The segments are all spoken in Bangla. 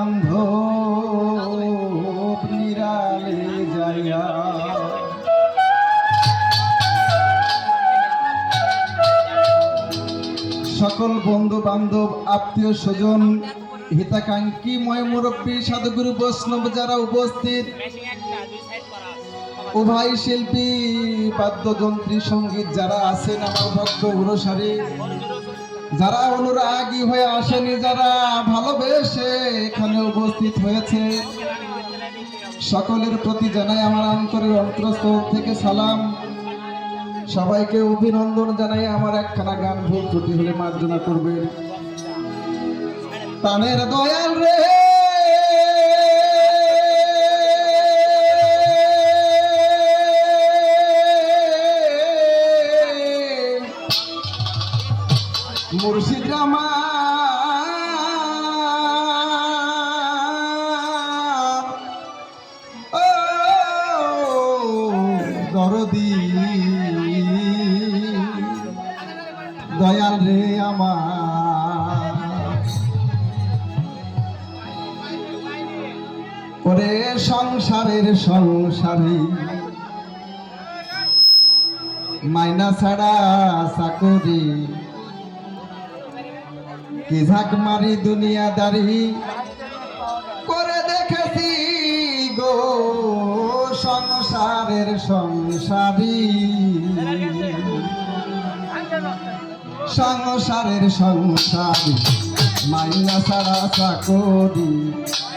বান্ধব নিরালে যাইয়া সকল বন্ধু বান্ধব আত্মীয় স্বজন হিতাকাঙ্ক্ষী ময় মুরব্বী সাধুগুরু বৈষ্ণব যারা উপস্থিত, উভয় শিল্পী বাদ্যযন্ত্রী সঙ্গীত যারা আছেন, আমার ভক্ত অনুসারী যারা অনুরাগী হয়ে আসেনি, যারা ভালোবেসে এখানে উপস্থিত হয়েছে, সকলের প্রতি জানাই আমার অন্তরের অন্তরস্থল থেকে সালাম। সবাইকে অভিনন্দন জানাই। আমার একখানা গান ভুল ত্রুটি হলে মার্জনা করবেন। প্রাণের দয়াল রে মুর্শিদ রামা দরদি দয়াল রে আমার ওরে সংসারের সংসারী মাইনা ছাড়া চাকরি কি ঝাঁক মারি দুনিয়াদারি করে দেখেছি গো সংসারের সংসারী সংসারের সংসারী মাইনা ছাড়া চাকরি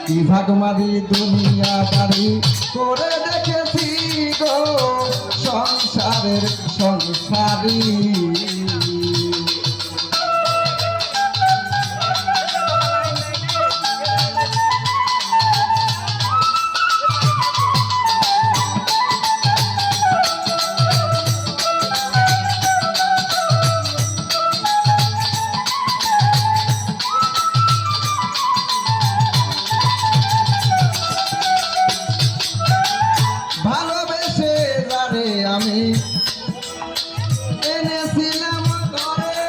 কি ঝাঁক মারি দুনিয়াদারি করে দেখেছি গো সংসারের সংসারী। আমি এনেছিলাম ঘরে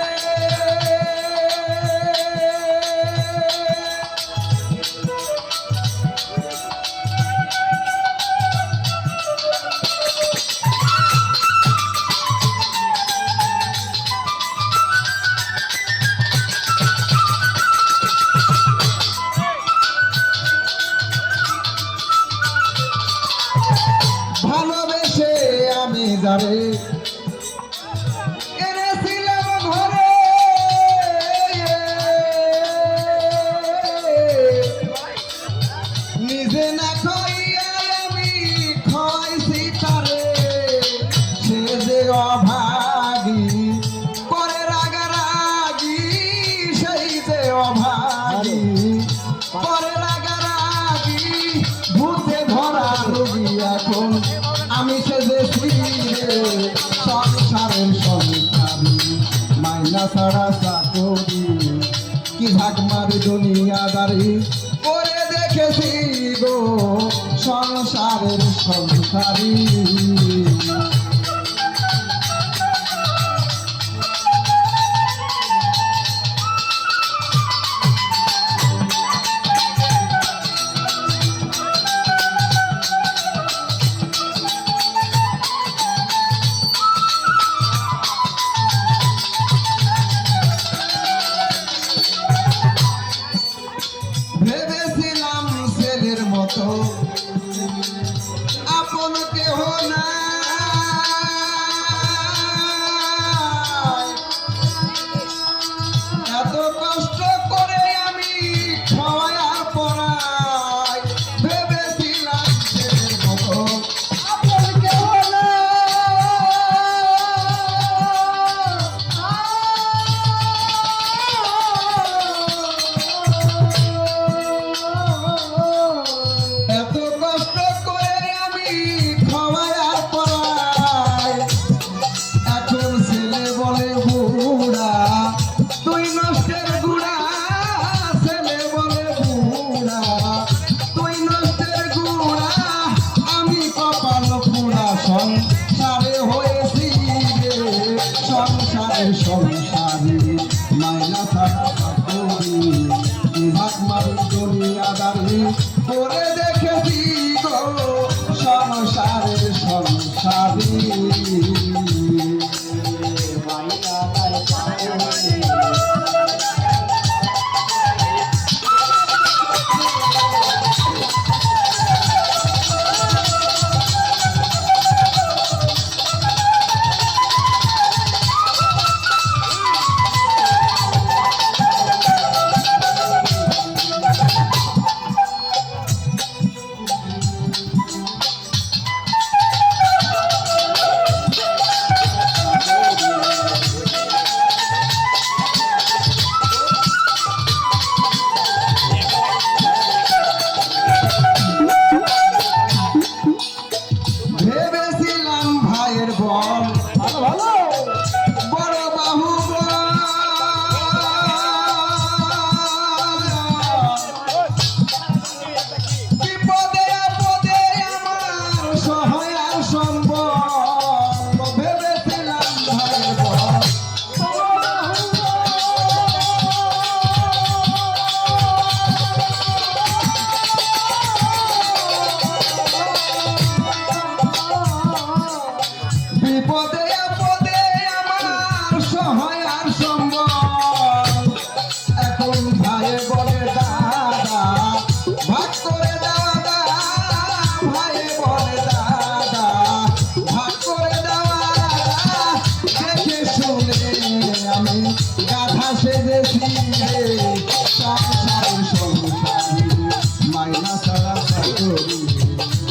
ভালোবেসে আমি যারে এনেছিলাম ঘরে নিজে না খাইয়া আমি খাইছি তারে, সে যে অভাগী করে রাগারাগি, সেই যে অভাগী করে রাগারাগি ভূতে ধরা রোগী এখন আমি সেজেছি সংসারের সংসারী মাইনা ছাড়া চাকরি কি ঝাঁক মারি দুনিয়াদারি করে দেখেছি গো সংসারের সংসারী। ভেবেছিলাম ছেলের মতো আপন কেহ না, বড় বাহু বিপদে আপদে আমার সহায় আর সম্বল ভেবেছিলাম ভাইয়ের বল। বিপদে আপদে আমার সহায় আর সম্বল এখন ভাই বলে দাদা ভাগ করে দাদা ভাই বলে দাদা ভাগ করে দেওয়া দেখে শুনে আমি গাধা সেজেছি সংসারের সংসারী মাইনা ছাড়া চাকরি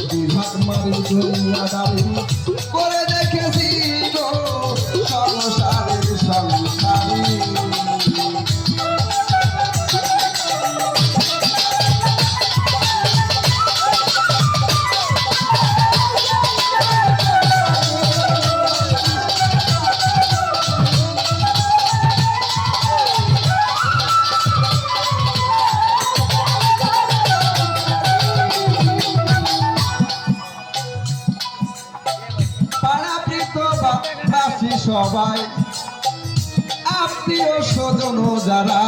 বিভাগ মারি দুনিয়াদারি করে দেখেছি গো সংসারের সংসারী। পাড়াপৃতবাসী সবাই আত্মীয় স্বজন যারা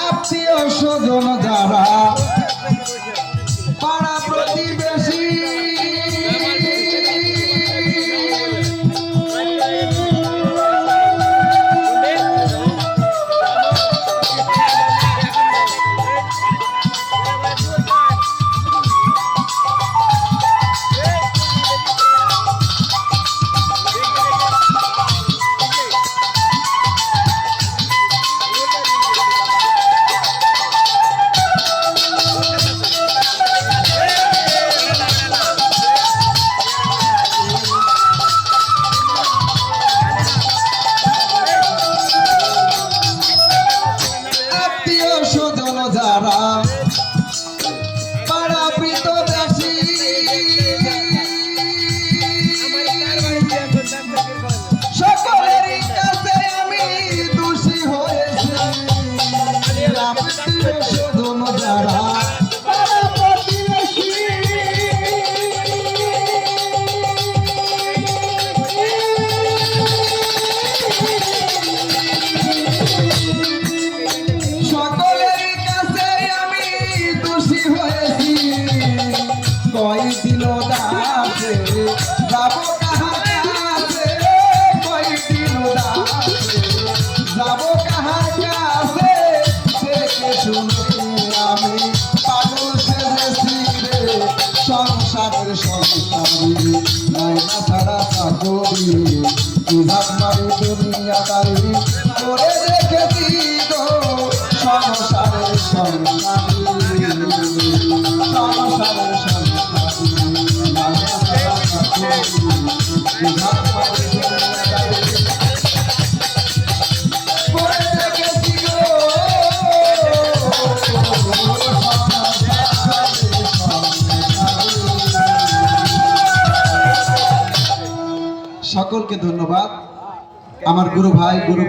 আত্মীয় স্বজন যারা পাড়া প্রতিবেশী যারা পাড়া প্রতিবেশী সকলেরই কাছে আমি দোষী হয়েছি আত্মীয় স্বজন যারা পাড়া প্রতিবেশী কয়দিন দাসে যাব কাহার কাছে কয়দিন দাসে যাব কাহার কাছে দেখে শুনে আমি পাগল সেজেছি রে সংসারের সংসারী নাইনা ছাড়া চাকরি বিভাগ মারি দুনিয়াদারি করে দেখেছি গো সংসারের সংসারী সংসারের সকলকে ধন্যবাদ। আমার গুরু ভাই গুরু